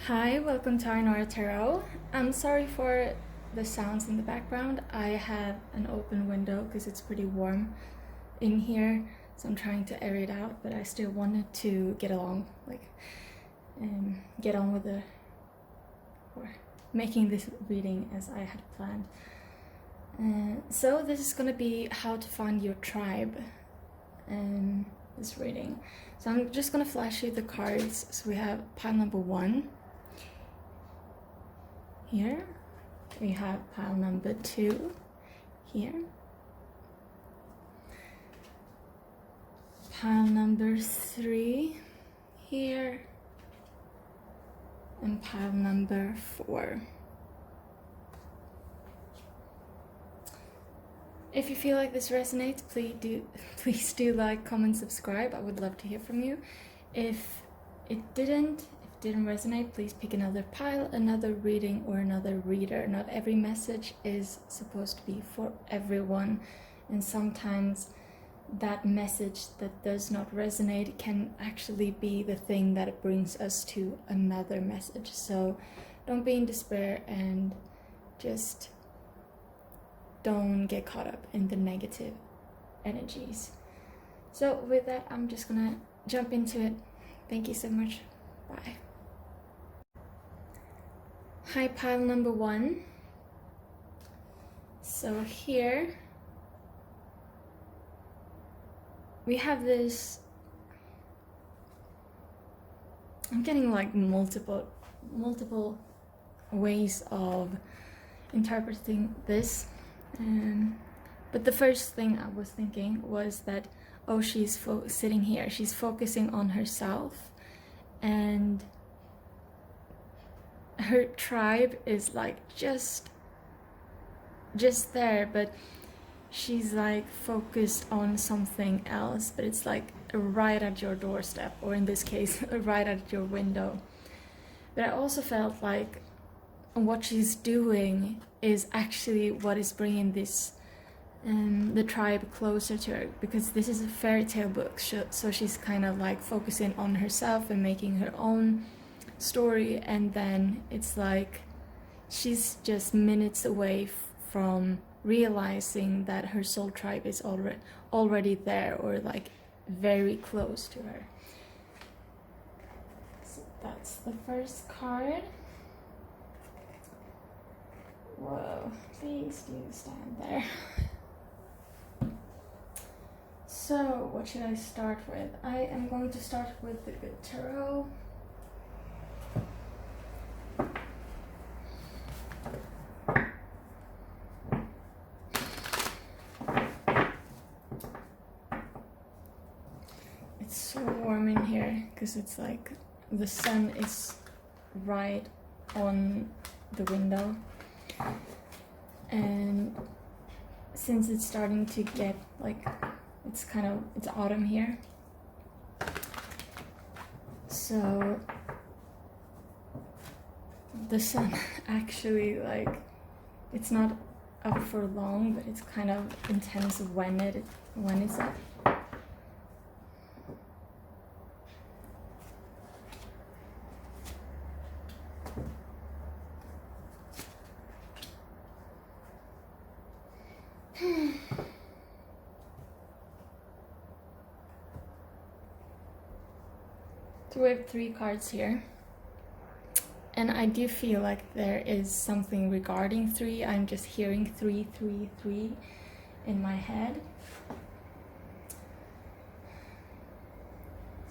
Hi, welcome to our Tarot. I'm sorry for the sounds in the background. I have an open window because it's pretty warm in here, so I'm trying to air it out, but I still wanted to get on with making this reading as I had planned. So this is gonna be how to find your tribe in this reading. So I'm just gonna flash you the cards. So we have pile number 1 here. We have pile number 2 here. Pile number 3 here. And pile number 4. If you feel like this resonates, please do like, comment, subscribe. I would love to hear from you. If it didn't resonate, please pick another pile, another reading, or another reader. Not every message is supposed to be for everyone, and sometimes that message that does not resonate can actually be the thing that brings us to another message. So don't be in despair and just don't get caught up in the negative energies. So with that, I'm just gonna jump into it. Thank you so much. Bye. Hi, pile number 1. So here we have this. I'm getting like multiple ways of interpreting this. But the first thing I was thinking was that, oh, she's sitting here, she's focusing on herself, and her tribe is like just there, but she's like focused on something else, but it's like right at your doorstep, or in this case right at your window. But I also felt like what she's doing is actually what is bringing this the tribe closer to her, because this is a fairy tale book, so she's kind of like focusing on herself and making her own story, and then it's like she's just minutes away from realizing that her soul tribe is already there, or like very close to her. So that's the first card. Whoa, please do stand there. So, what should I start with? I am going to start with the good tarot. It's so warm in here because it's like the sun is right on the window, and since it's starting to get like it's autumn here, so the sun actually, like, it's not up for long, but it's kind of intense when it's up. So we have 3 cards here, and I do feel like there is something regarding 3. I'm just hearing 3, 3, 3 in my head.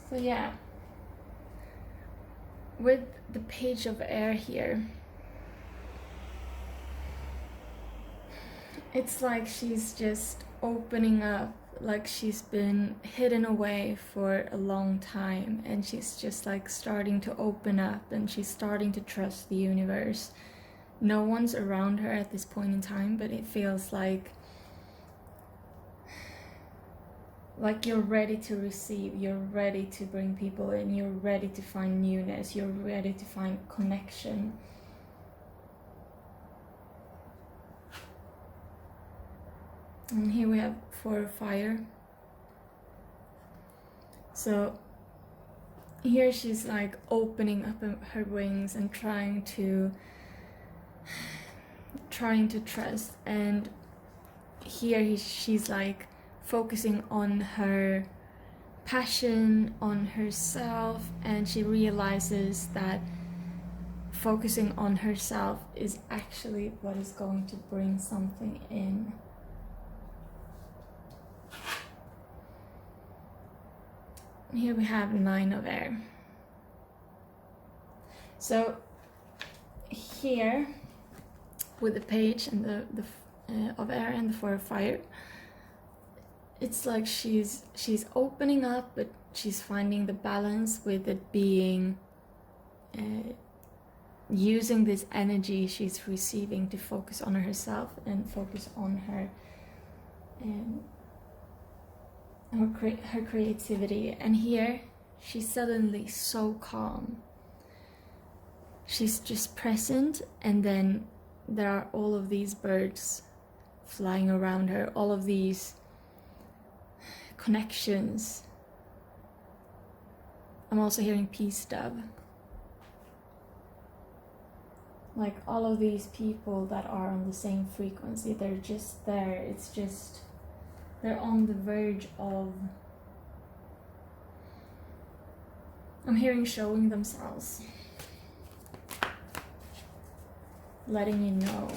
So yeah, with the Page of Air here, it's like she's just opening up, like she's been hidden away for a long time, and she's just like starting to open up, and she's starting to trust the universe. No one's around her at this point in time, but it feels like you're ready to receive, you're ready to bring people in, you're ready to find newness, you're ready to find connection. And here we have 4 of fire. So here she's like opening up her wings and trying to trust, and here she's like focusing on her passion, on herself, and she realizes that focusing on herself is actually what is going to bring something in. Here we have 9 of air. So here with the page and the of air and the 4 of fire, it's like she's opening up, but she's finding the balance with it being using this energy she's receiving to focus on herself and focus on her her creativity. And here she's suddenly so calm. She's just present, and then there are all of these birds flying around her, all of these connections. I'm also hearing peace dove. Like all of these people that are on the same frequency, they're just there. It's just, they're on the verge of, I'm hearing showing themselves, letting you know.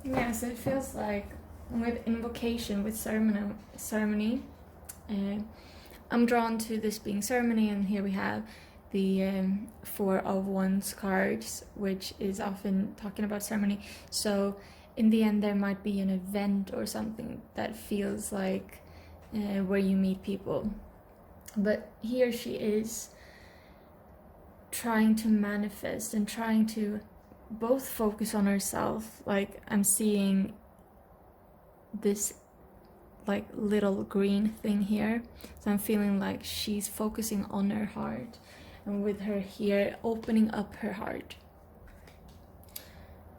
Yeah, so it feels like with invocation, with ceremony, I'm drawn to this being ceremony, and here we have the 4 of Wands cards, which is often talking about ceremony. So in the end there might be an event or something that feels like where you meet people. But here she is trying to manifest and trying to both focus on herself. Like I'm seeing this like little green thing here, so I'm feeling like she's focusing on her heart, and with her here opening up her heart.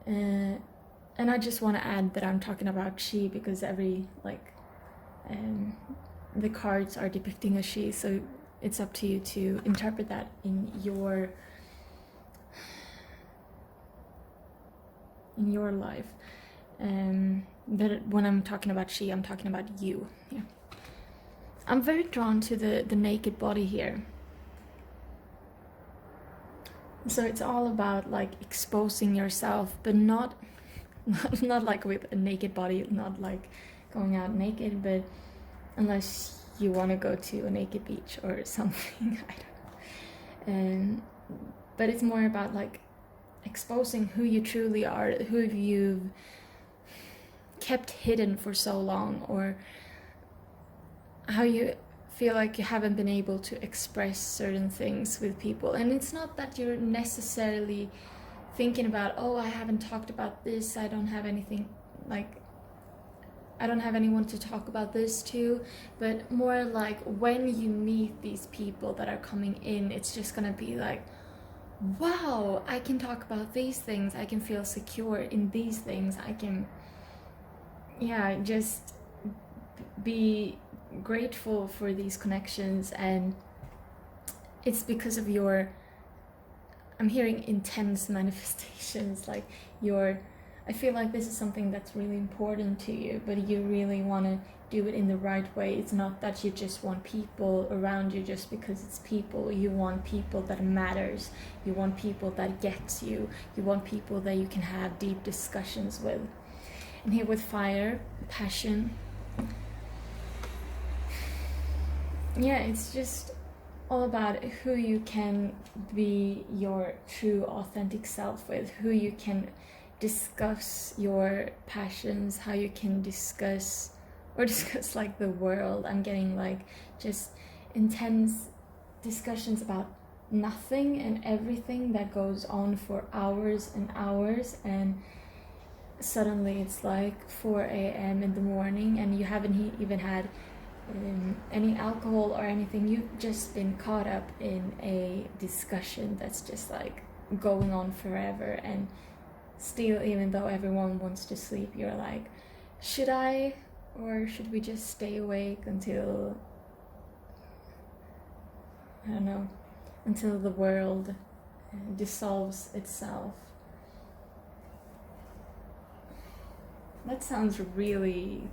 And I just want to add that I'm talking about she because every like the cards are depicting a she, so it's up to you to interpret that in your life. But when I'm talking about she, I'm talking about you. Yeah. I'm very drawn to the naked body here. So it's all about like exposing yourself, but not like with a naked body, not like going out naked, but unless you want to go to a naked beach or something. I don't know. But it's more about like exposing who you truly are, who you've kept hidden for so long, or how you feel like you haven't been able to express certain things with people. And it's not that you're necessarily thinking about, oh, I haven't talked about this, I don't have anything, like I don't have anyone to talk about this to, but more like when you meet these people that are coming in, it's just gonna be like, wow, I can talk about these things, I can feel secure in these things, I can, yeah, just be grateful for these connections. And it's because of your, I'm hearing intense manifestations, like I feel like this is something that's really important to you, but you really want to do it in the right way. It's not that you just want people around you just because it's people. You want people that matters. You want people that gets you. You want people that you can have deep discussions with. And here with fire, passion. Yeah, it's just all about who you can be your true authentic self with, who you can discuss your passions, how you can discuss like the world. I'm getting like just intense discussions about nothing and everything that goes on for hours and hours, and suddenly it's like 4 a.m. in the morning and you haven't even had any alcohol or anything. You've just been caught up in a discussion that's just like going on forever, and still, even though everyone wants to sleep, you're like, should I, or should we just stay awake until, I don't know, until the world dissolves itself? That sounds really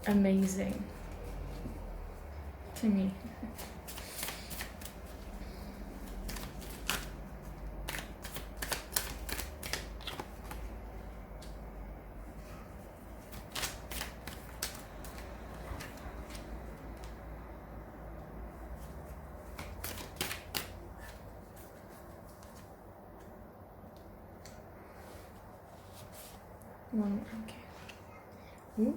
amazing to me. Okay. Ooh.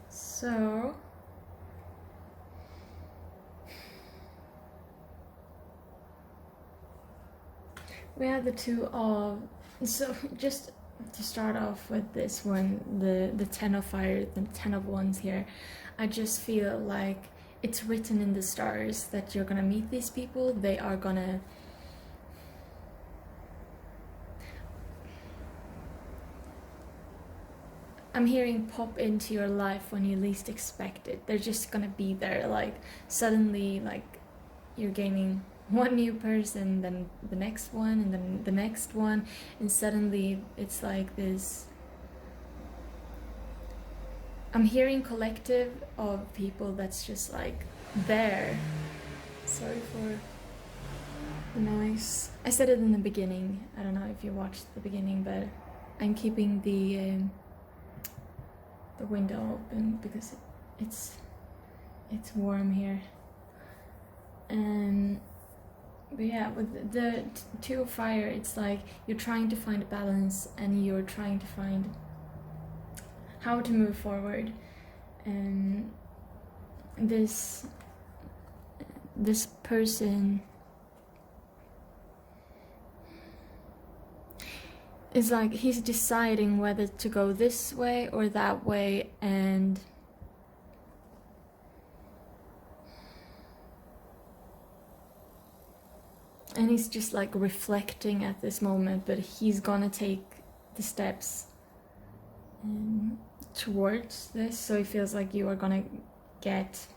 So we have the two of, so just to start off with this one, the 10 of fire, the 10 of wands here, I just feel like it's written in the stars that you're gonna meet these people. They are gonna, I'm hearing pop into your life when you least expect it. They're just gonna be there, like suddenly, like you're gaining one new person, then the next one, and then the next one, and suddenly it's like this. I'm hearing collective of people that's just like there. Sorry for the noise. I said it in the beginning. I don't know if you watched the beginning, but I'm keeping the window open because it's warm here. But yeah, with the two of fire, it's like you're trying to find a balance, and you're trying to find how to move forward. And this person is like, he's deciding whether to go this way or that way, and he's just like reflecting at this moment, but he's gonna take the steps towards this. So it feels like you are gonna get,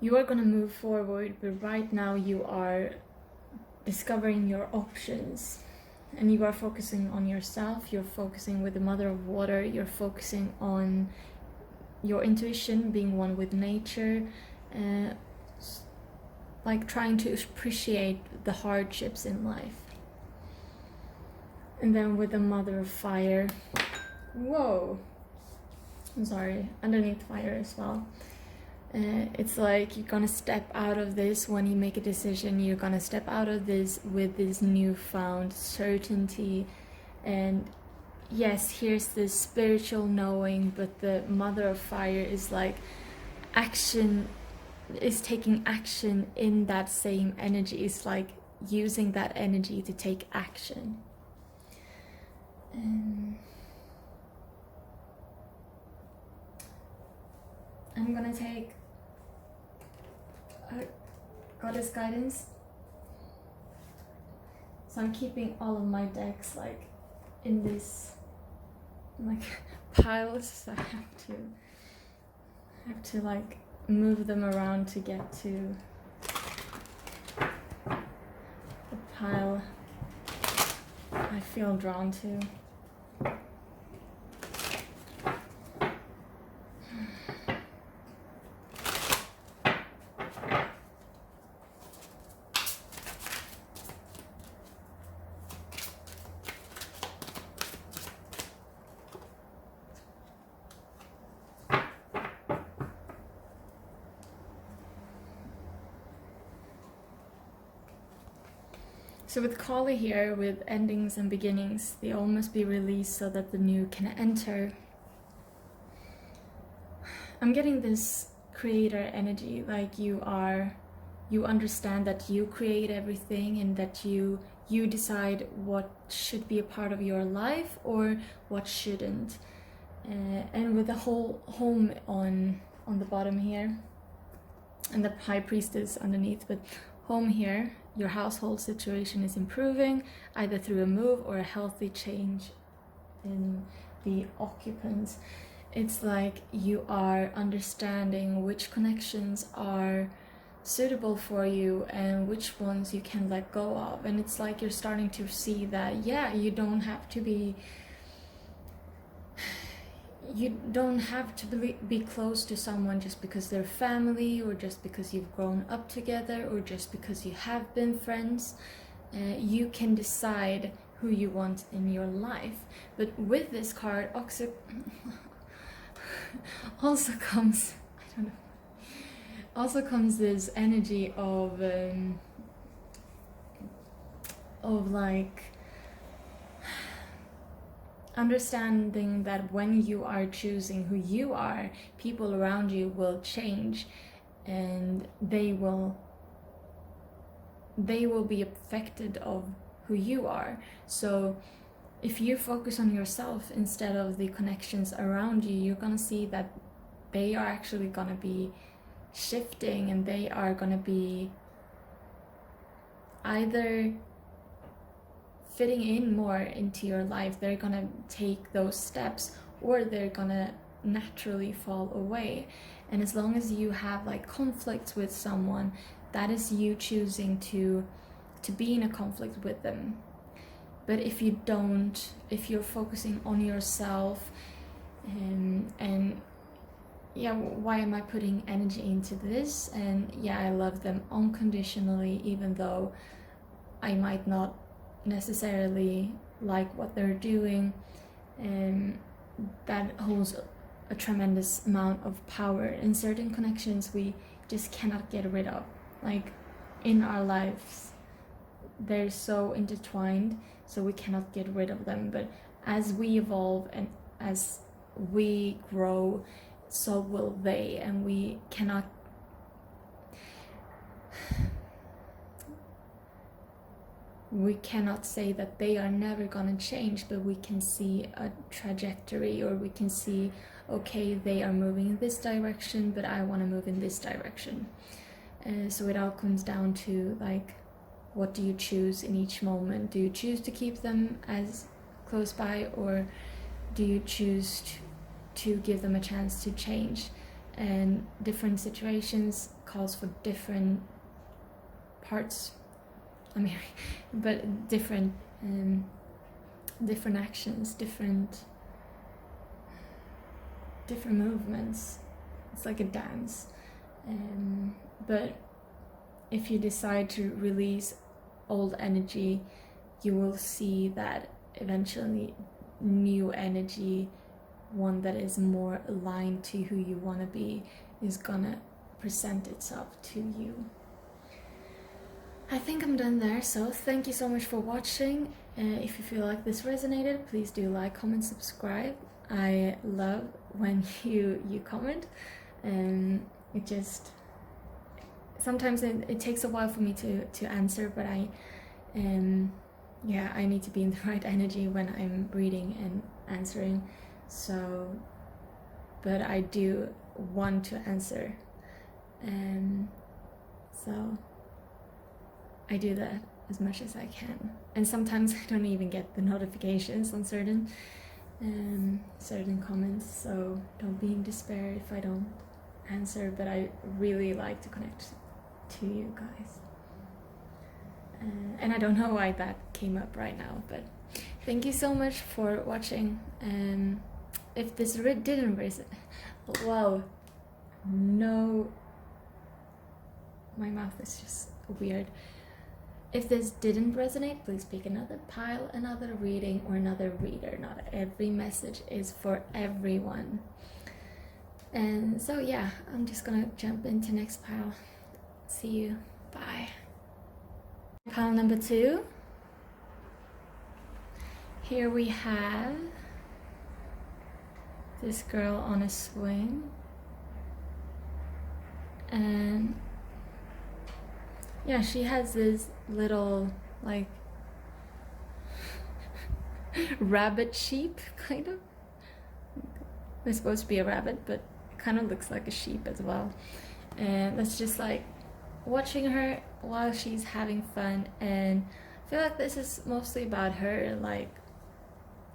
you are gonna move forward, but right now you are discovering your options, and you are focusing on yourself. You're focusing with the Mother of Water. You're focusing on your intuition, being one with nature, like trying to appreciate the hardships in life. And then with the Mother of Fire, whoa, I'm sorry, underneath fire as well. It's like you're gonna step out of this when you make a decision. You're gonna step out of this with this newfound certainty. And yes, here's this spiritual knowing, but the Mother of Fire is like action, is taking action in that same energy. It's like using that energy to take action. I'm gonna take Goddess Guidance. So I'm keeping all of my decks like in this like piles, so I have to like move them around to get to the pile I feel drawn to. So with Kali here, with endings and beginnings, they all must be released so that the new can enter. I'm getting this creator energy, like you understand that you create everything, and that you you decide what should be a part of your life or what shouldn't. And with the whole home on the bottom here, and the high priestess underneath, but home here, your household situation is improving either through a move or a healthy change in the occupants. It's like you are understanding which connections are suitable for you and which ones you can let go of. And it's like you're starting to see that, yeah, you don't have to be be close to someone just because they're family, or just because you've grown up together, or just because you have been friends. You can decide who you want in your life. But with this card also comes, I don't know, also comes this energy of like understanding that when you are choosing who you are, people around you will change, and they will be affected of who you are. So if you focus on yourself instead of the connections around you, you're gonna see that they are actually gonna be shifting, and they are gonna be either fitting in more into your life, they're gonna take those steps, or they're gonna naturally fall away. And as long as you have like conflicts with someone, that is you choosing to be in a conflict with them. But if you don't, if you're focusing on yourself, and yeah, why am I putting energy into this? And yeah, I love them unconditionally, even though I might not necessarily like what they're doing, and that holds a tremendous amount of power. In certain connections we just cannot get rid of, like in our lives they're so intertwined, so we cannot get rid of them. But as we evolve and as we grow, so will they, and we cannot say that they are never gonna change, but we can see a trajectory, or we can see, okay, they are moving in this direction, but I want to move in this direction. So it all comes down to like, what do you choose in each moment? Do you choose to keep them as close by, or do you choose to give them a chance to change? And different situations calls for different parts, but different actions, different movements. It's like a dance. But if you decide to release old energy, you will see that eventually new energy, one that is more aligned to who you want to be, is gonna present itself to you. I think I'm done there, so thank you so much for watching. If you feel like this resonated, please do like, comment, subscribe. I love when you comment, and it just sometimes it takes a while for me to answer, but I need to be in the right energy when I'm reading and answering. So, but I do want to answer, so I do that as much as I can. And sometimes I don't even get the notifications on certain comments, so don't be in despair if I don't answer, but I really like to connect to you guys. And I don't know why that came up right now, but thank you so much for watching. If this didn't resonate, wow, no, my mouth is just weird. If this didn't resonate, please pick another pile, another reading, or another reader. Not every message is for everyone. And so yeah, I'm just gonna jump into next pile. See you. Bye. Pile number 2. Here we have this girl on a swing. And yeah, she has this little like rabbit sheep, kind of. It's supposed to be a rabbit, but it kind of looks like a sheep as well. And that's just like watching her while she's having fun, and I feel like this is mostly about her, like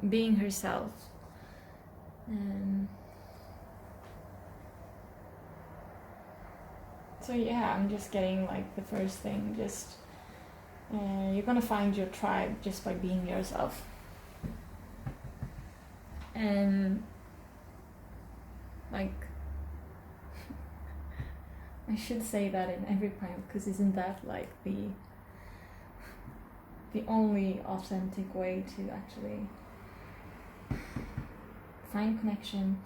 being herself. So yeah, I'm just getting like the first thing, just you're gonna find your tribe just by being yourself. And like I should say that in every pile, because isn't that like the only authentic way to actually find connection?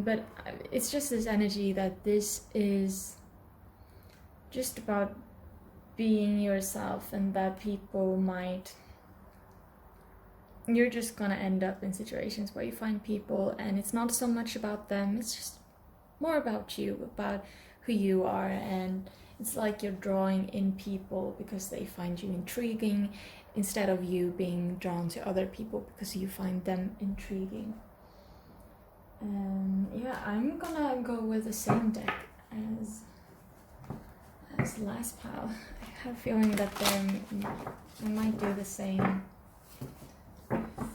But it's just this energy that this is just about being yourself, and that people might, you're just gonna end up in situations where you find people and it's not so much about them, it's just more about you, about who you are, and it's like you're drawing in people because they find you intriguing, instead of you being drawn to other people because you find them intriguing. Yeah, I'm gonna go with the same deck as last pile. I have a feeling that they might do the same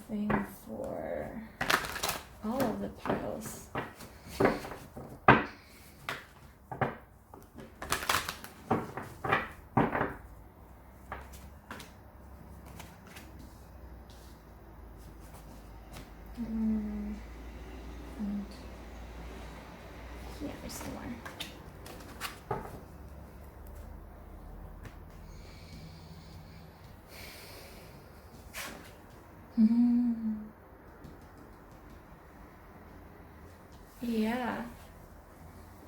thing for all of the piles. And here somewhere.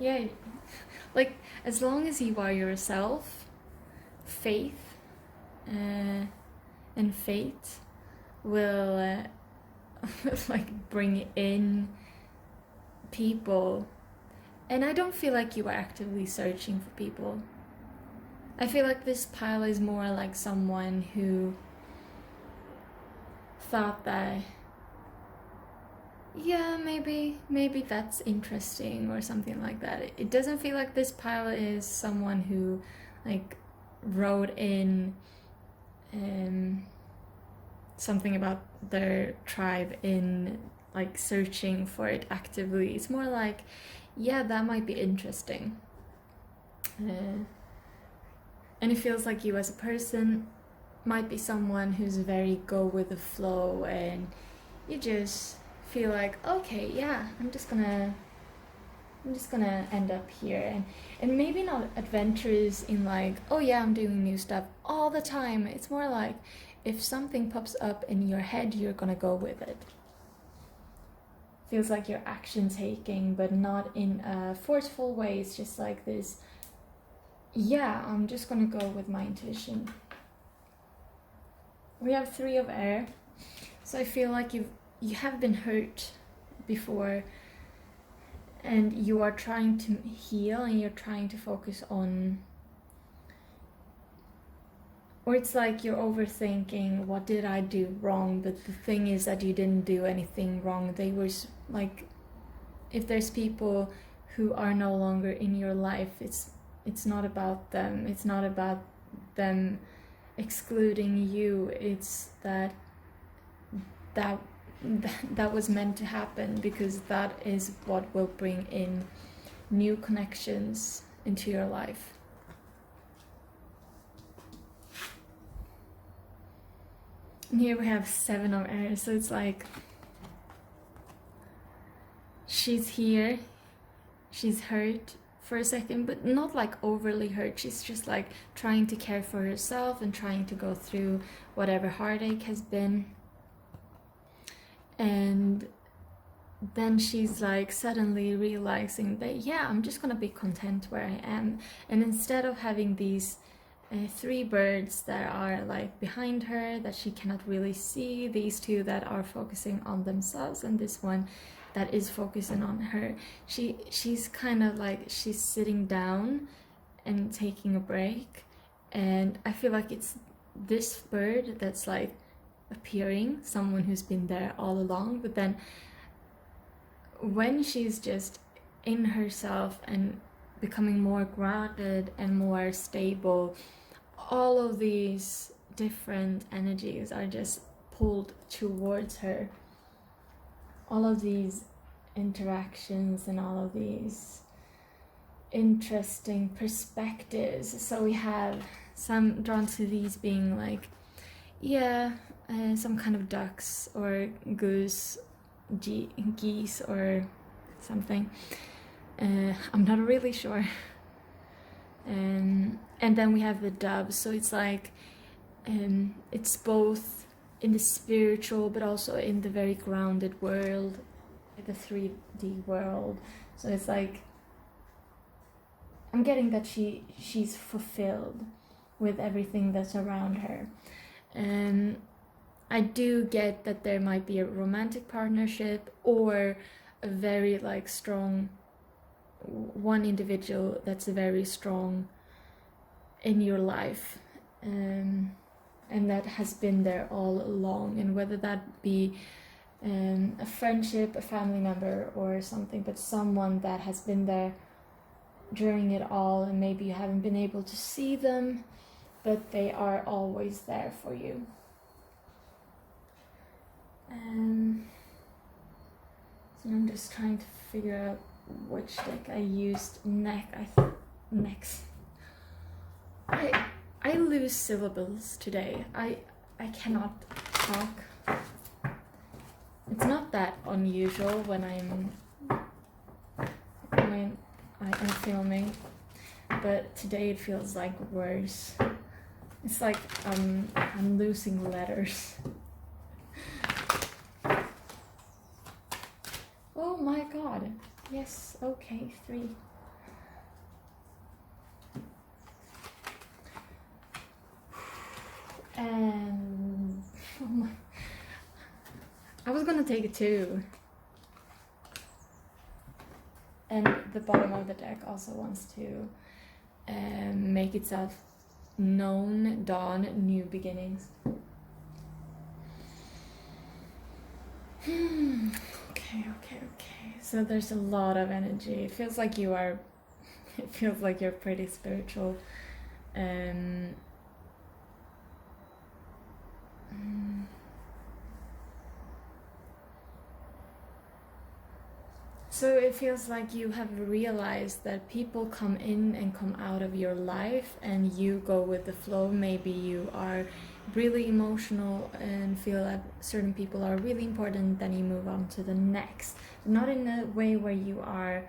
Yeah, like as long as you are yourself, faith and fate will like bring in people. And I don't feel like you are actively searching for people. I feel like this pile is more like someone who thought that, yeah, maybe that's interesting or something like that. It doesn't feel like this pile is someone who like wrote in something about their tribe in like searching for it actively. It's more like, yeah, that might be interesting. And it feels like you as a person might be someone who's very go with the flow, and you just feel like, okay, yeah, I'm just gonna end up here, and maybe not adventures in like, oh yeah, I'm doing new stuff all the time. It's more like if something pops up in your head, you're gonna go with it. Feels like you're action taking, but not in a forceful way. It's just like this, yeah, I'm just gonna go with my intuition. We have 3 of air, so I feel like you have been hurt before, and you are trying to heal, and you're trying to focus on, or it's like you're overthinking, what did I do wrong? But the thing is that you didn't do anything wrong. They were like, if there's people who are no longer in your life, it's not about them. It's not about them excluding you. It's that was meant to happen, because that is what will bring in new connections into your life. And here we have 7 of air, so it's like she's here, she's hurt for a second, but not like overly hurt. She's just like trying to care for herself and trying to go through whatever heartache has been. And then she's like suddenly realizing that, yeah, I'm just gonna be content where I am. And instead of having these 3 birds that are like behind her that she cannot really see, these 2 that are focusing on themselves, and this one that is focusing on her, she's kind of like, she's sitting down and taking a break. And I feel like it's this bird that's like appearing, someone who's been there all along. But then when she's just in herself and becoming more grounded and more stable, all of these different energies are just pulled towards her. All of these interactions and all of these interesting perspectives. So we have some drawn to these being like, some kind of ducks or goose, geese or something. I'm not really sure. And then we have the doves. So it's like, it's both in the spiritual but also in the very grounded world, the 3D world. So it's like, I'm getting that she's fulfilled with everything that's around her. And I do get that there might be a romantic partnership or a very like strong one individual that's very strong in your life, and that has been there all along, and whether that be a friendship, a family member or something, but someone that has been there during it all, and maybe you haven't been able to see them, but they are always there for you. So I'm just trying to figure out which deck I used next. I lose syllables today. I cannot talk. It's not that unusual when I'm filming, but today it feels like worse. It's like I'm losing letters. Oh my god. Yes, okay, 3. And oh my, I was gonna take a 2. And the bottom of the deck also wants to make itself known, dawn, new beginnings. Okay. So there's a lot of energy. It feels like you're pretty spiritual. So it feels like you have realized that people come in and come out of your life and you go with the flow. Maybe you are really emotional and feel that certain people are really important, then you move on to the next. Not in a way where you are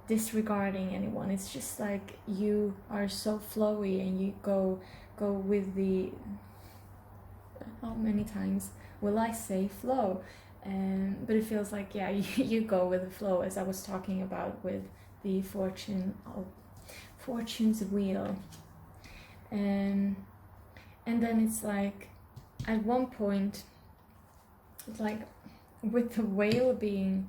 disregarding anyone. It's just like you are so flowy and you go with the, how many times will I say flow? But it feels like, yeah, you go with the flow, as I was talking about with the Fortune's wheel. And then it's like, at one point, it's like, with the whale being,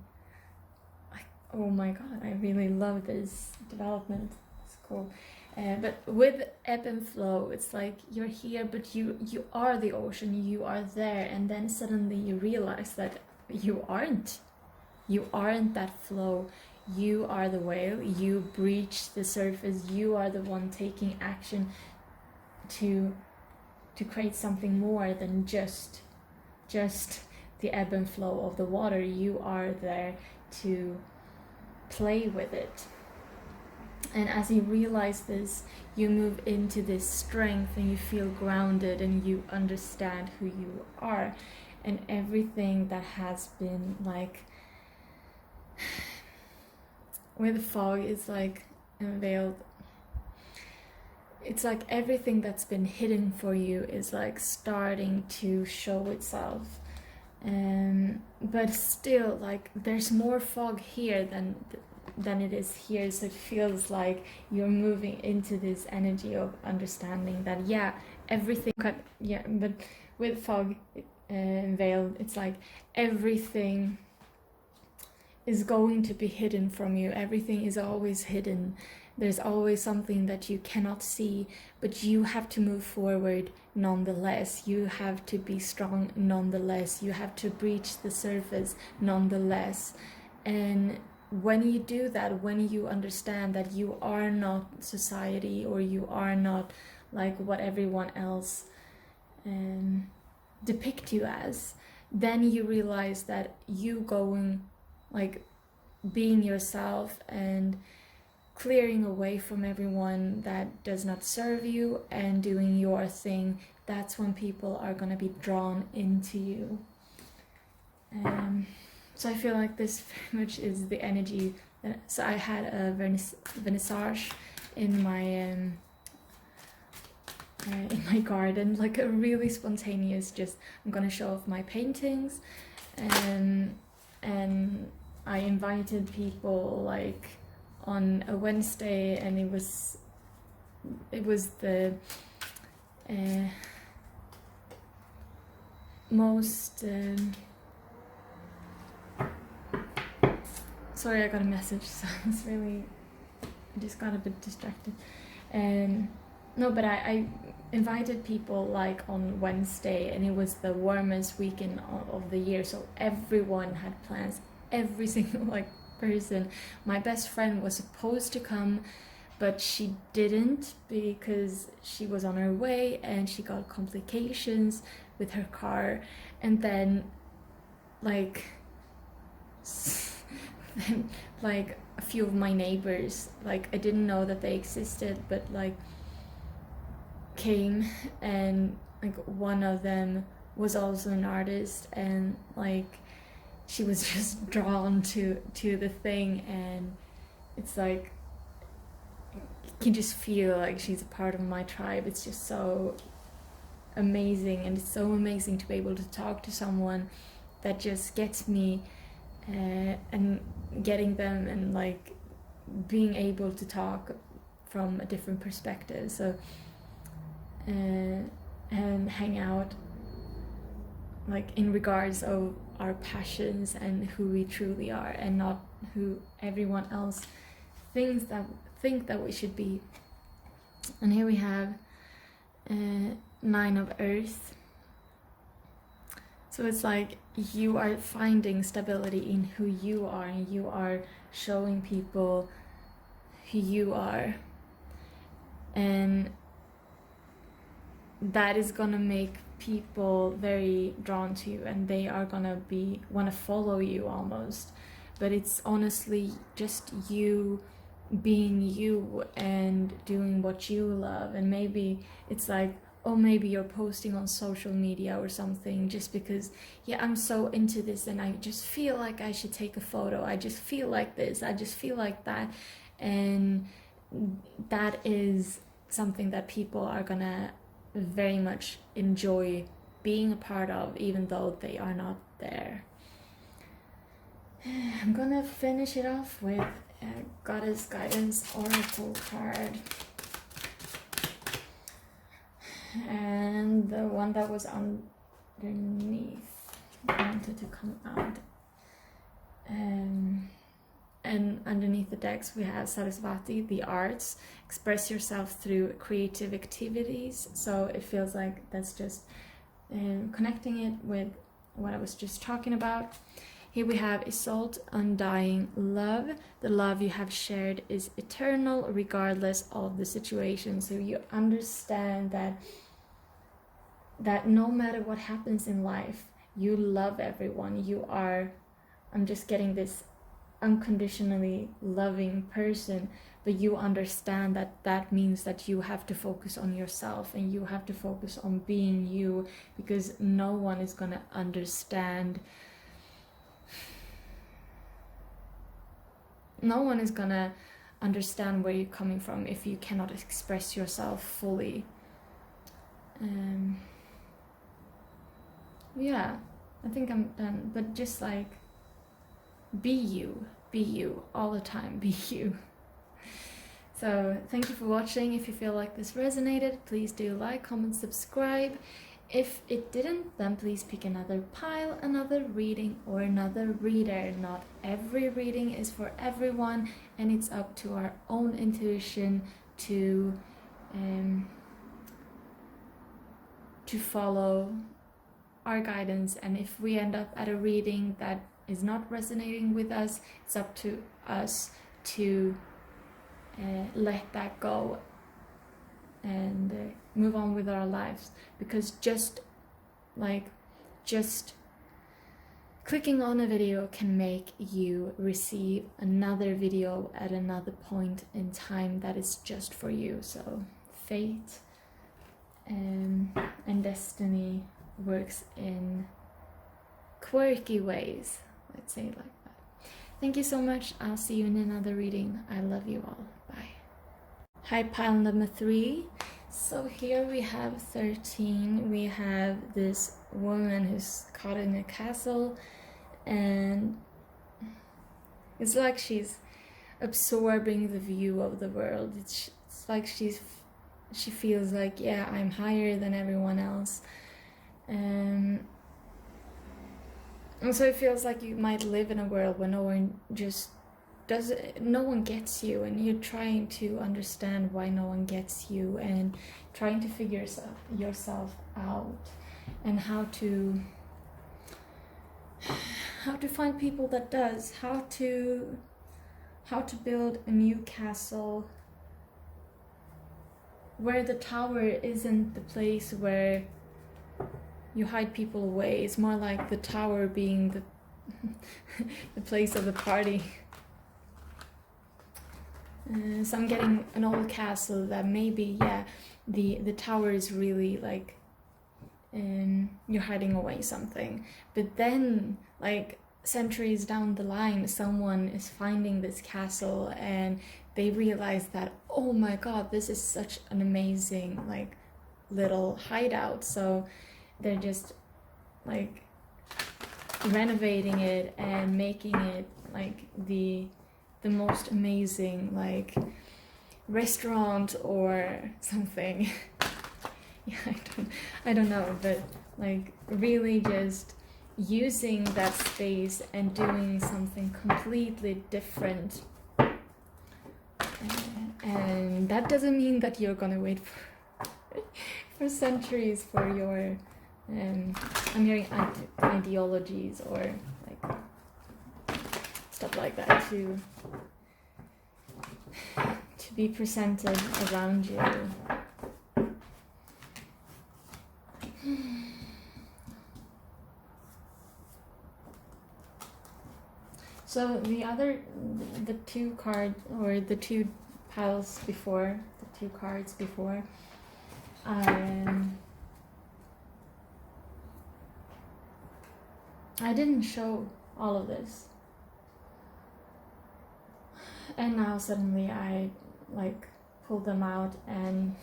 like, oh my god, I really love this development. It's cool. But with ebb and flow, it's like you're here, but you are the ocean, you are there, and then suddenly you realize that you aren't that flow. You are the whale, you breach the surface, you are the one taking action to create something more than just the ebb and flow of the water. You are there to play with it. And as you realize this, you move into this strength and you feel grounded and you understand who you are. And everything that has been like, with fog is like unveiled. It's like everything that's been hidden for you is like starting to show itself. But still, like, there's more fog here than it is here, so it feels like you're moving into this energy of understanding that, yeah, everything but with fog veiled, it's like everything is going to be hidden from you. Everything is always hidden. There's always something that you cannot see, but you have to move forward nonetheless. You have to be strong nonetheless. You have to breach the surface nonetheless. And when you do that, when you understand that you are not society, or you are not like what everyone else depict you as, then you realize that you going, like, being yourself and clearing away from everyone that does not serve you and doing your thing, that's when people are going to be drawn into you. So I feel like this very much is the energy. So I had a vernissage in my garden, like a really spontaneous, just I'm gonna show off my paintings, and I invited people like on a Wednesday, and it was the most sorry, I got a message, so I just got a bit distracted. No, but I invited people like on Wednesday, and it was the warmest weekend of the year, so everyone had plans, every single like person. My best friend was supposed to come, but she didn't because she was on her way and she got complications with her car. And then like like a few of my neighbors, like I didn't know that they existed, but like came, and like one of them was also an artist, and like she was just drawn to the thing, and it's like you can just feel like she's a part of my tribe. It's just so amazing, and it's so amazing to be able to talk to someone that just gets me, and getting them, and like being able to talk from a different perspective. So and hang out like in regards of our passions and who we truly are, and not who everyone else think that we should be. And here we have 9 of Earth. So it's like you are finding stability in who you are, and you are showing people who you are, and that is gonna make people very drawn to you, and they are gonna want to follow you almost. But it's honestly just you being you and doing what you love. And maybe it's like, oh, maybe you're posting on social media or something just because, yeah, I'm so into this and I just feel like I should take a photo, I just feel like this, I just feel like that. And that is something that people are gonna very much enjoy being a part of, even though they are not there. I'm gonna finish it off with Goddess Guidance Oracle card, and the one that was underneath wanted to come out, and underneath the decks we have Saraswati, the arts, express yourself through creative activities. So it feels like that's just connecting it with what I was just talking about. Here we have Isolde, undying love. The love you have shared is eternal regardless of the situation. So you understand that no matter what happens in life, you love everyone. You are, I'm just getting this unconditionally loving person, but you understand that means that you have to focus on yourself, and you have to focus on being you, because no one is gonna understand. No one is gonna understand where you're coming from if you cannot express yourself fully. Yeah, I think I'm done, but just like be you all the time, be you. So thank you for watching. If you feel like this resonated, please do like, comment, subscribe. If it didn't, then please pick another pile, another reading, or another reader. Not every reading is for everyone, and it's up to our own intuition to follow our guidance. And if we end up at a reading that is not resonating with us, it's up to us to let that go and move on with our lives. Because just clicking on a video can make you receive another video at another point in time that is just for you. So fate and destiny works in quirky ways, let's say it like that. Thank you so much. I'll see you in another reading. I love you all. Bye. Hi, pile number 3. So here we have 13. We have this woman who's caught in a castle, and it's like she's absorbing the view of the world. It's like she feels like, yeah, I'm higher than everyone else. And so it feels like you might live in a world where no one gets you, and you're trying to understand why no one gets you, and trying to figure yourself out, and how to find people that does, how to build a new castle where the tower isn't the place where you hide people away. It's more like the tower being the place of the party. So I'm getting an old castle that maybe, yeah, the tower is really like you're hiding away something, but then like centuries down the line someone is finding this castle and they realize that, oh my god, this is such an amazing like little hideout. So they're just like renovating it and making it like the most amazing like restaurant or something. Yeah, I don't know, but like really just using that space and doing something completely different. And that doesn't mean that you're gonna wait for centuries for your I'm hearing ideologies or like stuff like that to be presented around you. So the two cards, or the two piles before, the two cards before, I didn't show all of this. And now suddenly I like pulled them out and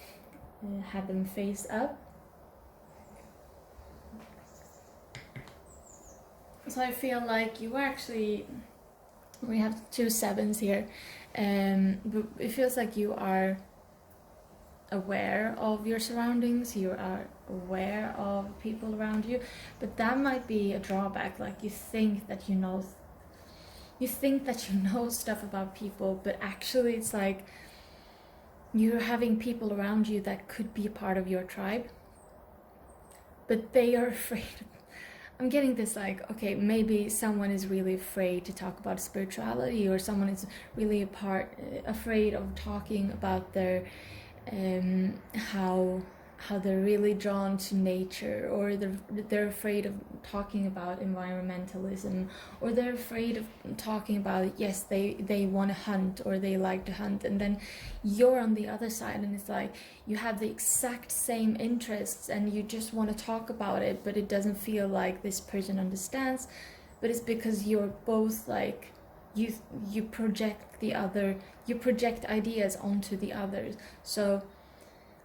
had them face up. So I feel like you actually, we have 2 7s here, but it feels like you are aware of your surroundings, you are aware of people around you, but that might be a drawback. Like you think that you know stuff about people, but actually it's like you're having people around you that could be a part of your tribe, but they are afraid. I'm getting this like, okay, maybe someone is really afraid to talk about spirituality, or someone is really afraid of talking about their how they're really drawn to nature, or they're afraid of talking about environmentalism, or they're afraid of talking about, yes, they want to hunt, or they like to hunt. And then you're on the other side, and it's like you have the exact same interests and you just want to talk about it, but it doesn't feel like this person understands. But it's because you're both like you project ideas onto the others. So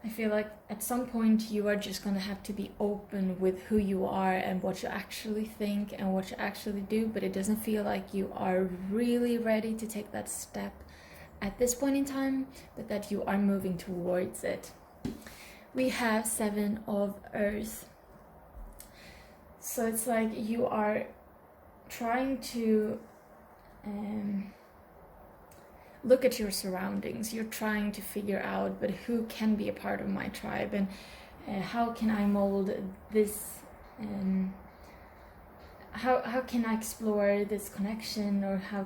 I feel like at some point you are just gonna have to be open with who you are and what you actually think and what you actually do, but it doesn't feel like you are really ready to take that step at this point in time, but that you are moving towards it. We have 7 of Earth. So it's like you are trying to look at your surroundings. You're trying to figure out, but who can be a part of my tribe, and how can I mold this, how can I explore this connection, or how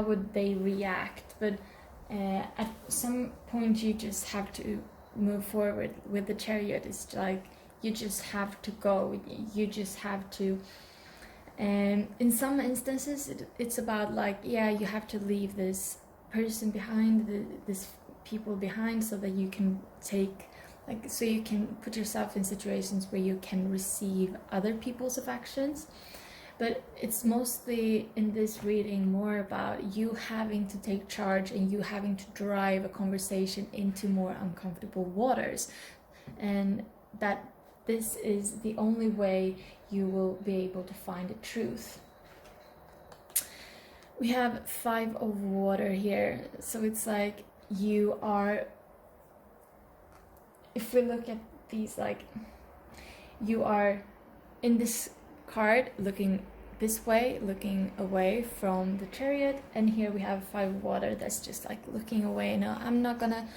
would they react? But at some point you just have to move forward. With the Chariot, it's like you just have to go. You just have to. And in some instances, it's about like, yeah, you have to leave this person behind, this people behind, so that you can take, like, so you can put yourself in situations where you can receive other people's affections. But it's mostly in this reading more about you having to take charge and you having to drive a conversation into more uncomfortable waters, and that this is the only way you will be able to find the truth. We have 5 of water here, so it's like you are, if we look at these, like you are in this card looking this way, looking away from the Chariot, and here we have 5 of water that's just like looking away. No, I'm not gonna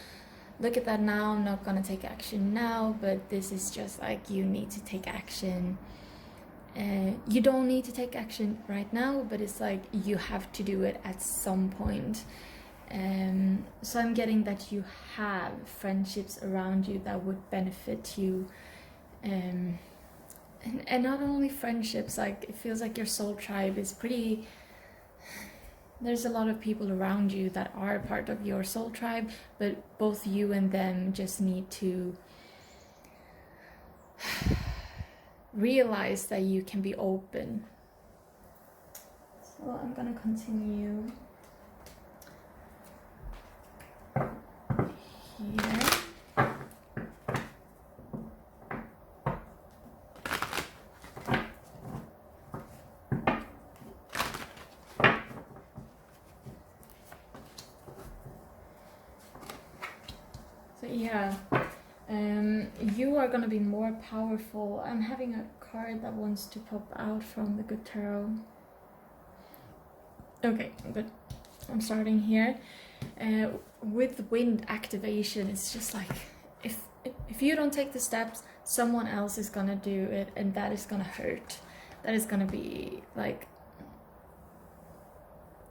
look at that now, I'm not gonna take action now, but this is just like you need to take action. You don't need to take action right now, but it's like you have to do it at some point. So I'm getting that you have friendships around you that would benefit you, and not only friendships, like it feels like your soul tribe is pretty, there's a lot of people around you that are part of your soul tribe, but both you and them just need to realize that you can be open. So I'm gonna continue here. So yeah, you are gonna be more powerful. I'm having a card that wants to pop out from the Good Tarot. Okay, but I'm starting here. With wind activation, it's just like if you don't take the steps, someone else is gonna do it, and that is gonna hurt. That is gonna be like,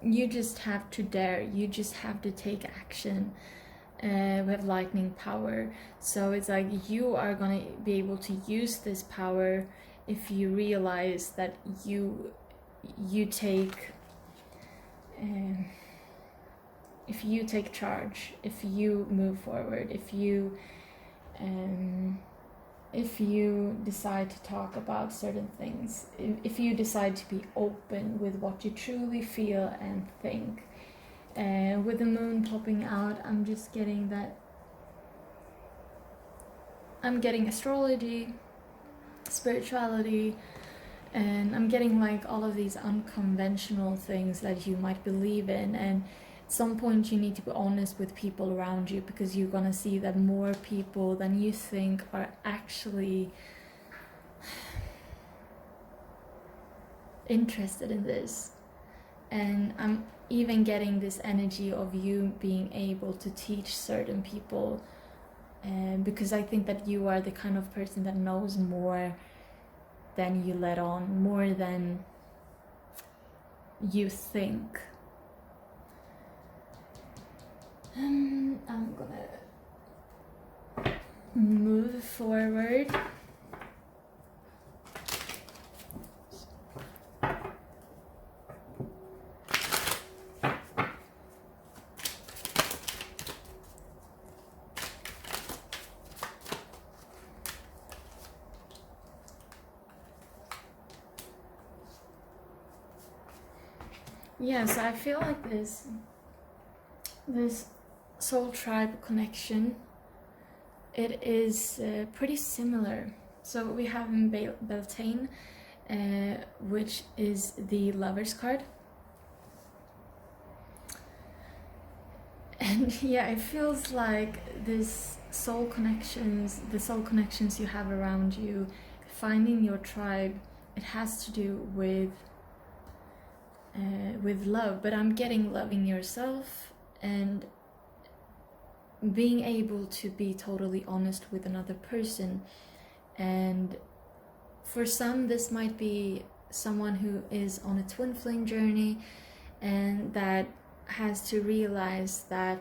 you just have to dare. You just have to take action. We have lightning power, so it's like you are gonna be able to use this power if you realize that you take if you take charge, if you move forward, if you decide to talk about certain things, if you decide to be open with what you truly feel and think. With the moon popping out, I'm just getting that, I'm getting astrology, spirituality, and I'm getting like all of these unconventional things that you might believe in, and at some point you need to be honest with people around you, because you're gonna see that more people than you think are actually interested in this. And I'm even getting this energy of you being able to teach certain people, because I think that you are the kind of person that knows more than you let on, more than you think. I'm gonna move forward. Yeah, so I feel like this soul tribe connection, it is pretty similar. So we have in Beltane, which is the Lover's card. And yeah, it feels like the soul connections you have around you finding your tribe, it has to do with love, but I'm getting loving yourself and being able to be totally honest with another person. And for some, this might be someone who is on a twin flame journey and that has to realize that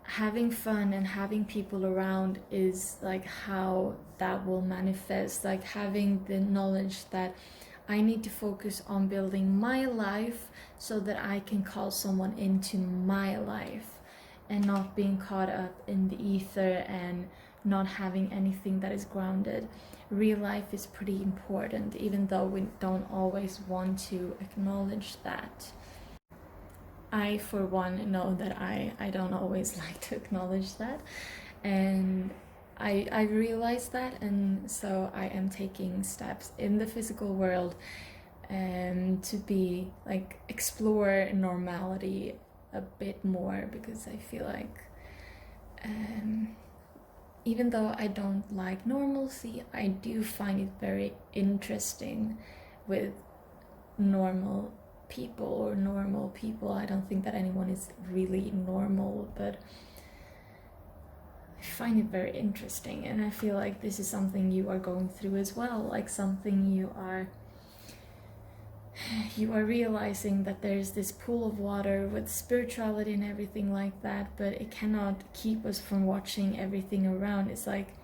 having fun and having people around is like how that will manifest, like having the knowledge that I need to focus on building my life so that I can call someone into my life, and not being caught up in the ether and not having anything that is grounded. Real life is pretty important, even though we don't always want to acknowledge that. I, for one, know that I don't always like to acknowledge that, and I realize that, and so I am taking steps in the physical world to be like explore normality a bit more, because I feel like even though I don't like normalcy, I do find it very interesting with normal people or normal people. I don't think that anyone is really normal, but I find it very interesting, and I feel like this is something you are going through as well, like something you are realizing that there's this pool of water with spirituality and everything like that, but it cannot keep us from watching everything around. It's like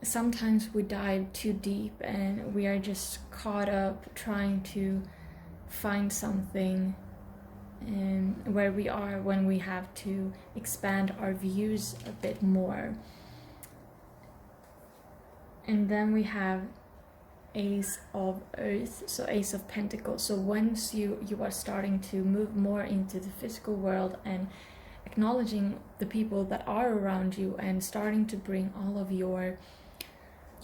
sometimes we dive too deep and we are just caught up trying to find something where we are, when we have to expand our views a bit more. And then we have Ace of Earth, so Ace of Pentacles. So once you are starting to move more into the physical world and acknowledging the people that are around you and starting to bring all of your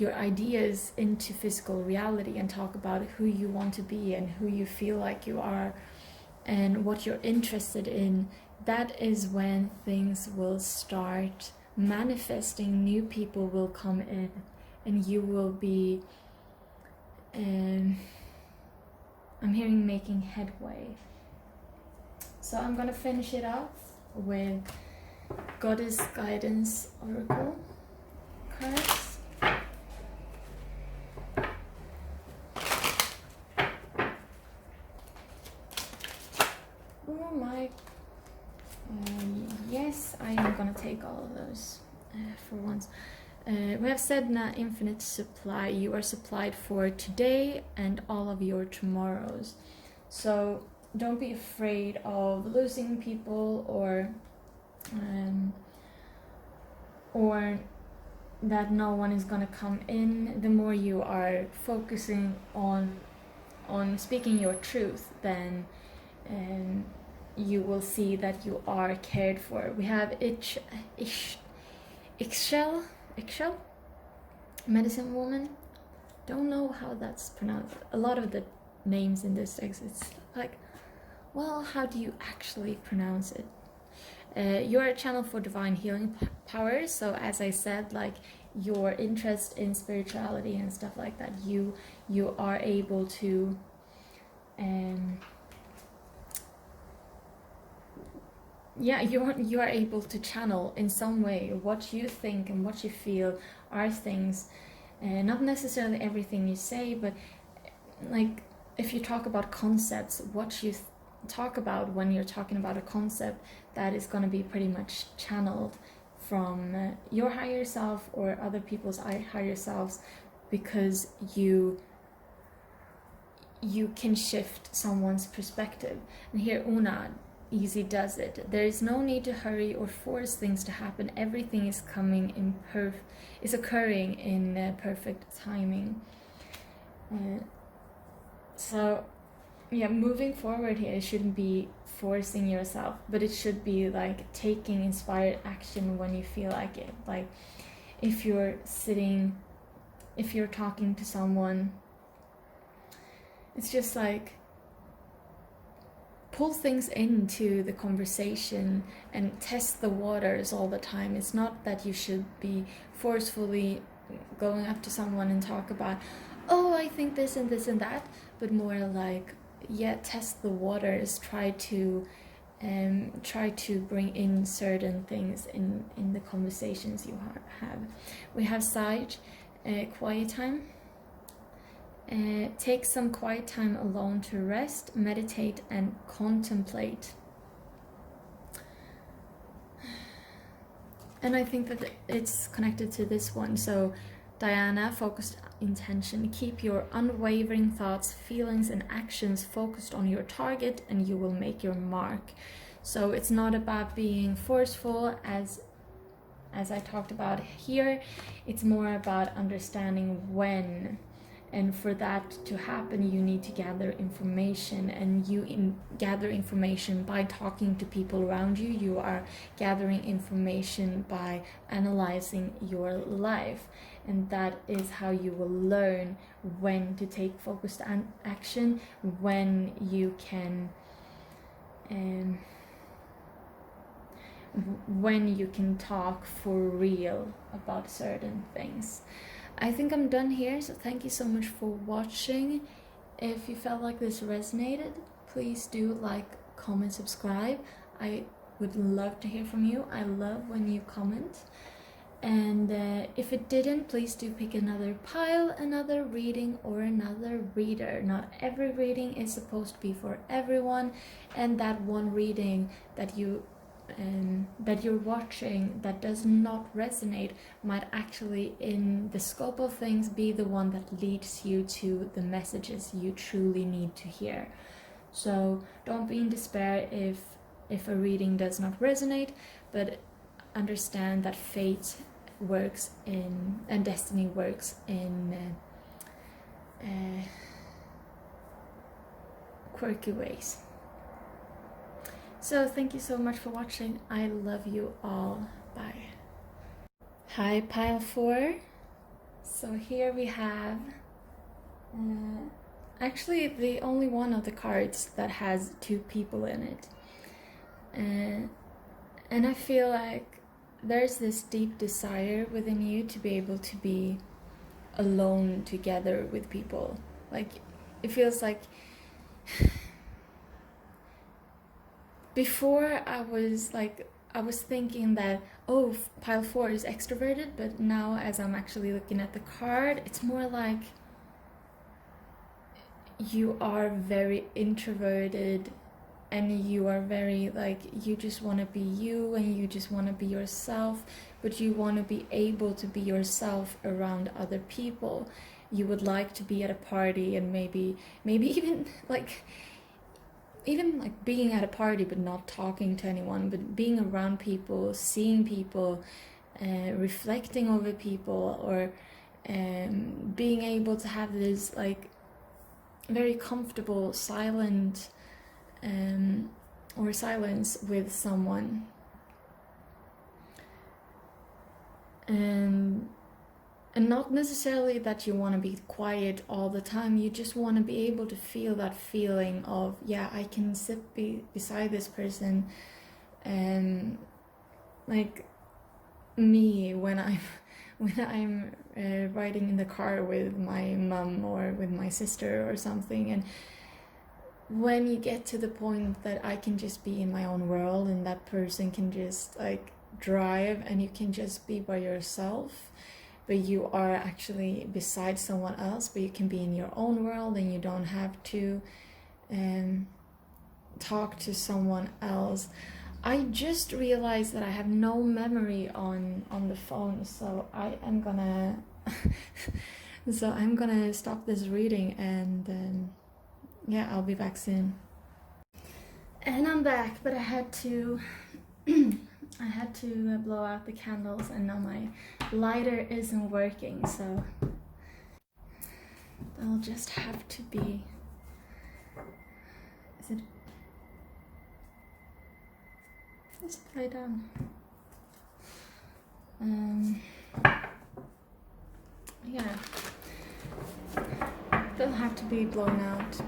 ideas into physical reality and talk about who you want to be and who you feel like you are and what you're interested in, that is when things will start manifesting. New people will come in and you will be I'm hearing making headway. So I'm gonna finish it up with Goddess Guidance Oracle cards. Oh my, yes, I am gonna take all of those for once. We have Sedna, infinite supply. You are supplied for today and all of your tomorrows. So don't be afraid of losing people or that no one is gonna come in. The more you are focusing on speaking your truth, then you will see that you are cared for. We have Ixchel, medicine woman. Don't know how that's pronounced. A lot of the names in this text, it's like, well, how do you actually pronounce it? You're a channel for divine healing powers. So as I said, like your interest in spirituality and stuff like that, you are able to you are able to channel in some way what you think and what you feel are things, not necessarily everything you say, but like if you talk about concepts, what you talk about when you're talking about a concept, that is going to be pretty much channeled from your higher self or other people's higher selves, because you can shift someone's perspective. And here Una easy does it. There is no need to hurry or force things to happen. Everything is occurring in perfect timing. So yeah, moving forward here, it shouldn't be forcing yourself, but it should be like taking inspired action when you feel like it. Like if you're talking to someone, it's just like pull things into the conversation and test the waters all the time. It's not that you should be forcefully going up to someone and talk about, oh, I think this and this and that, but more like, yeah, test the waters, try to bring in certain things in the conversations you have. We have Sage, quiet time. Take some quiet time alone to rest, meditate, and contemplate. And I think that it's connected to this one. So Diana, focused intention. Keep your unwavering thoughts, feelings, and actions focused on your target, and you will make your mark. So it's not about being forceful, as I talked about here. It's more about understanding when. And for that to happen, you need to gather information, and you gather information by talking to people around you. You are gathering information by analyzing your life, and that is how you will learn when to take focused action, when you can talk for real about certain things. I think I'm done here, so thank you so much for watching. If you felt like this resonated, please do like, comment, subscribe. I would love to hear from you. I love when you comment. And if it didn't, please do pick another pile, another reading, or another reader. Not every reading is supposed to be for everyone, and that one reading that you're watching that does not resonate might actually, in the scope of things, be the one that leads you to the messages you truly need to hear. So don't be in despair if a reading does not resonate, but understand that fate works in, and destiny works in quirky ways. So thank you so much for watching. I love you all. Bye. Hi, pile 4. So here we have actually the only one of the cards that has 2 people in it. And I feel like there's this deep desire within you to be able to be alone together with people. Like, it feels like before I was thinking that, oh, pile 4 is extroverted, but now as I'm actually looking at the card, it's more like you are very introverted, and you are very, like, you just want to be you, and you just want to be yourself, but you want to be able to be yourself around other people. You would like to be at a party, and maybe even being at a party but not talking to anyone, but being around people, seeing people, reflecting over people, or being able to have this like very comfortable silence with someone. And not necessarily that you want to be quiet all the time, you just want to be able to feel that feeling of, yeah, I can sit beside this person. And like me, when I'm riding in the car with my mom or with my sister or something, and when you get to the point that I can just be in my own world, and that person can just like drive, and you can just be by yourself, but you are actually beside someone else, but you can be in your own world, and you don't have to talk to someone else. I just realized that I have no memory on the phone, so I'm gonna stop this reading, and yeah, I'll be back soon. And I'm back, but I had to blow out the candles, and now my lighter isn't working, so I'll just have to be... Let's play down. Yeah, they'll have to be blown out.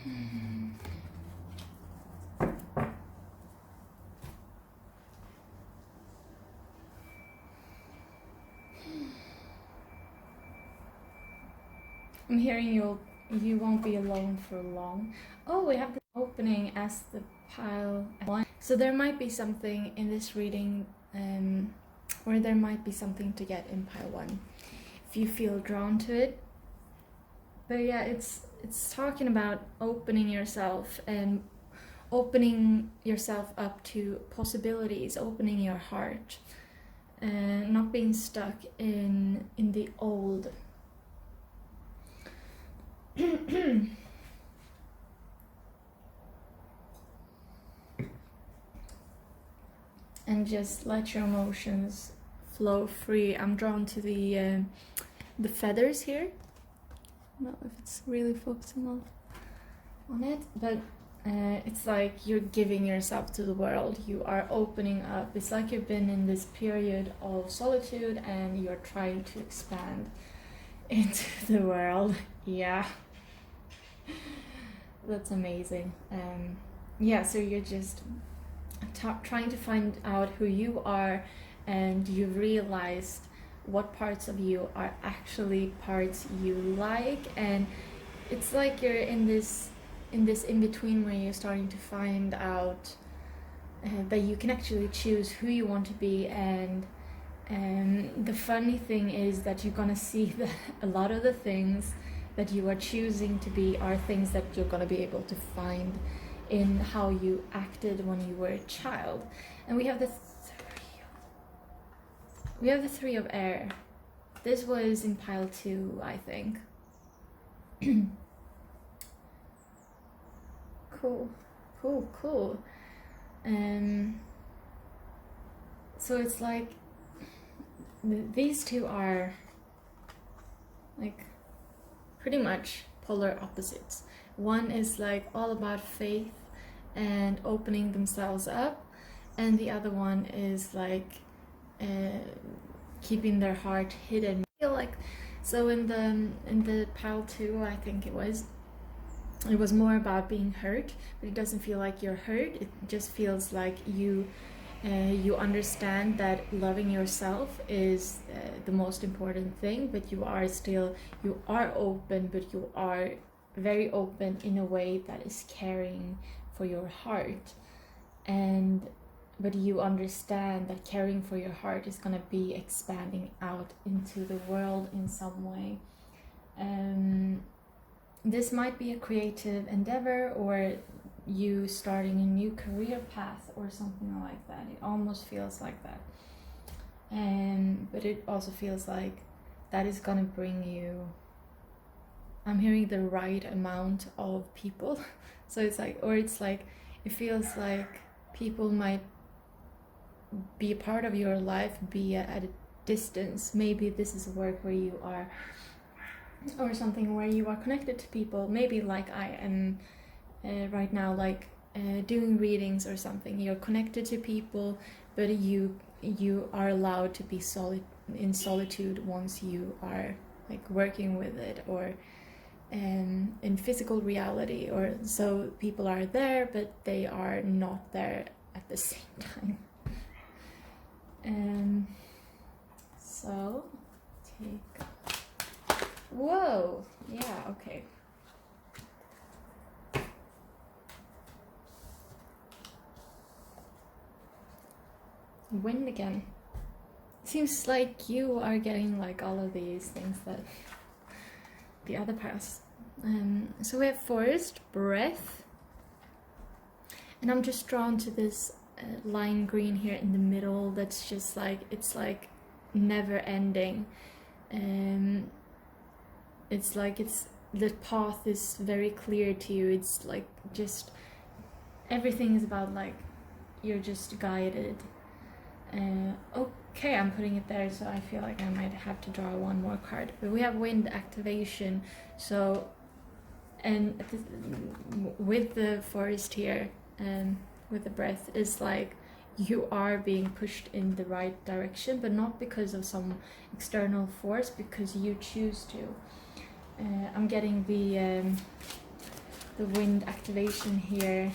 I'm hearing you won't be alone for long. Oh, we have the opening as the pile one. So there might be something in this reading, or there might be something to get in pile one, if you feel drawn to it. But yeah, it's talking about opening yourself and opening yourself up to possibilities, opening your heart, and not being stuck in the old. And just let your emotions flow free. I'm drawn to the feathers here. I don't know if it's really focusing on it, but it's like you're giving yourself to the world. You are opening up. It's like you've been in this period of solitude and you're trying to expand into the world. Yeah, that's amazing. Yeah, so you're just trying to find out who you are, and you've realized what parts of you are actually parts you like, and it's like you're in this in between where you're starting to find out that you can actually choose who you want to be. And the funny thing is that you're gonna see that a lot of the things that you are choosing to be are things that you're gonna be able to find in how you acted when you were a child. And we have the three of air. This was in pile 2, I think. Cool. So it's like these two are like pretty much polar opposites. One is like all about faith and opening themselves up, and the other one is like keeping their heart hidden. I feel like so in the pile 2, I think it was more about being hurt, but it doesn't feel like you're hurt. It just feels like you understand that loving yourself is the most important thing, but you are open, but you are very open in a way that is caring for your heart. But you understand that caring for your heart is going to be expanding out into the world in some way. This might be a creative endeavor, or you starting a new career path or something like that. It almost feels like that. But it also feels like that is going to bring you, I'm hearing the right amount of people. So it's like, it feels like people might be a part of your life, be at a distance. Maybe this is work where you are, or something where you are connected to people. Maybe like I am right now, like doing readings or something. You're connected to people, but you are allowed to be in solitude once you are like working with it, or in physical reality, or so people are there but they are not there at the same time. So take, whoa, yeah, okay. Wind again. Seems like you are getting like all of these things that the other piles. So we have forest, breath, and I'm just drawn to this lime green here in the middle. That's just like, it's like never ending. It's like the path is very clear to you. It's like just everything is about like you're just guided. Okay, I'm putting it there, so I feel like I might have to draw one more card. But we have wind activation, so, and with the forest here, with the breath, is like you are being pushed in the right direction, but not because of some external force, because you choose to. I'm getting the the wind activation here,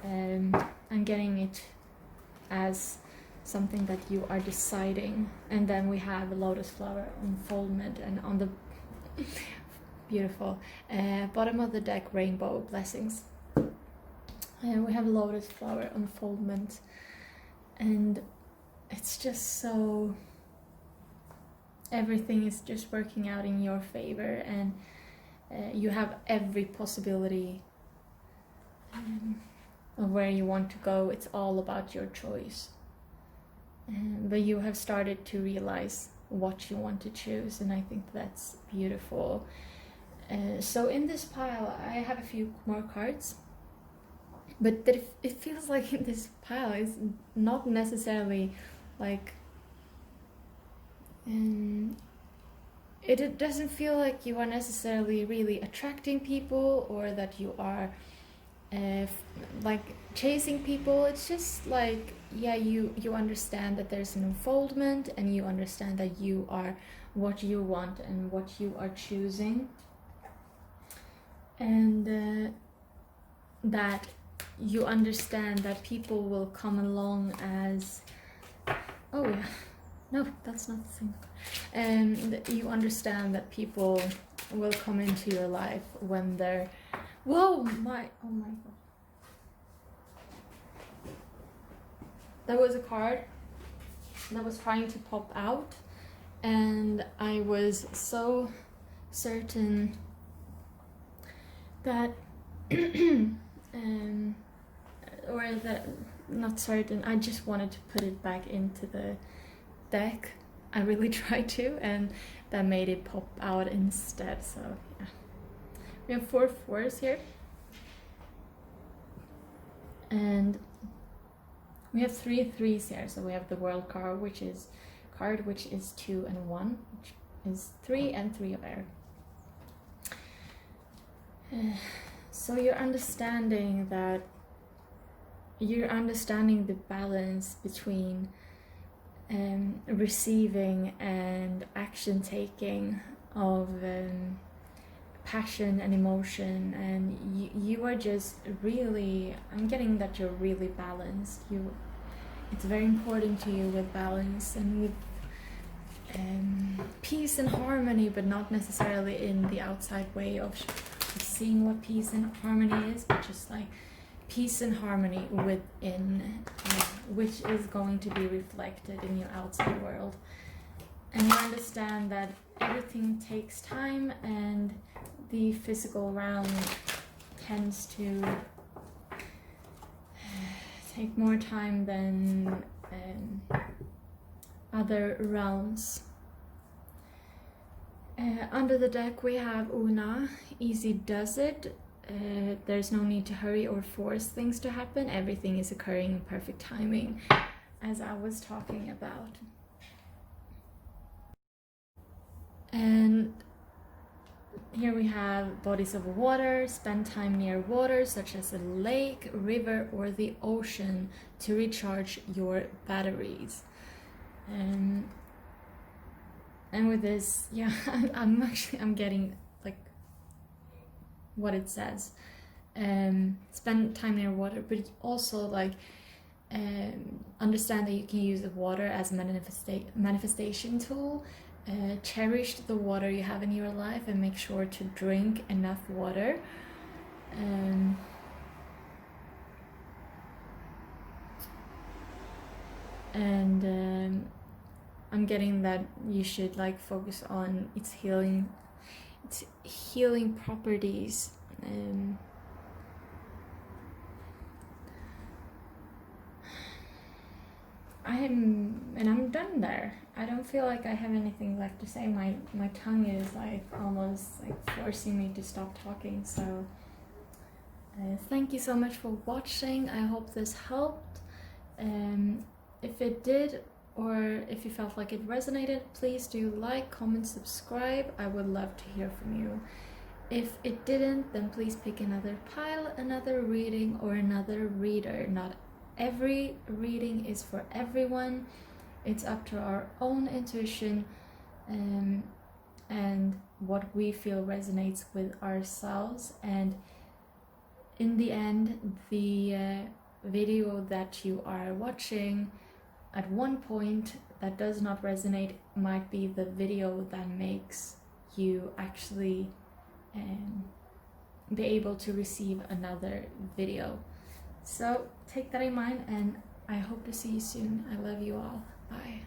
I'm getting it as something that you are deciding. And then we have a lotus flower unfoldment, and on the beautiful bottom of the deck, rainbow blessings. And we have lotus flower unfoldment, and it's just so, everything is just working out in your favor, and you have every possibility of where you want to go. It's all about your choice. But you have started to realize what you want to choose, and I think that's beautiful. So in this pile, I have a few more cards, but that it feels like in this pile is not necessarily like it doesn't feel like you are necessarily really attracting people, or that you are like chasing people. It's just like, yeah, you understand that there's an unfoldment, and you understand that you are what you want and what you are choosing, and that you understand that people will come along as, oh yeah, no, that's not the same. And you understand that people will come into your life when they're, oh my god. There was a card that was trying to pop out, and I was so certain that or that, not certain, I just wanted to put it back into the deck. I really tried to, and that made it pop out instead. So yeah, we have 4 fours here, and we have 3 threes here. So we have the world card, which is 2 and 1, which is 3 and 3 of air. So you're understanding the balance between receiving and action taking of passion and emotion, and you are just really, I'm getting that you're really balanced. It's very important to you with balance and with peace and harmony, but not necessarily in the outside way of seeing what peace and harmony is, but just like peace and harmony within, which is going to be reflected in your outside world. And you understand that everything takes time, and the physical realm tends to take more time than other realms. Under the deck we have Una, easy does it. There's no need to hurry or force things to happen. Everything is occurring in perfect timing, as I was talking about. And here we have bodies of water. Spend time near water, such as a lake, river, or the ocean, to recharge your batteries. And with this, yeah, I'm getting like what it says. Spend time near water, but also like understand that you can use the water as a manifestation tool. Cherish the water you have in your life, and make sure to drink enough water. I'm getting that you should like focus on its healing properties. I'm done there. I don't feel like I have anything left to say. My tongue is like almost like forcing me to stop talking. So thank you so much for watching. I hope this helped. If it did, or if you felt like it resonated, please do like, comment, subscribe. I would love to hear from you. If it didn't, then please pick another pile, another reading, or another reader. Not every reading is for everyone. It's up to our own intuition and what we feel resonates with ourselves. And in the end, the video that you are watching at one point that does not resonate might be the video that makes you actually be able to receive another video. So take that in mind, and I hope to see you soon. I love you all. Bye.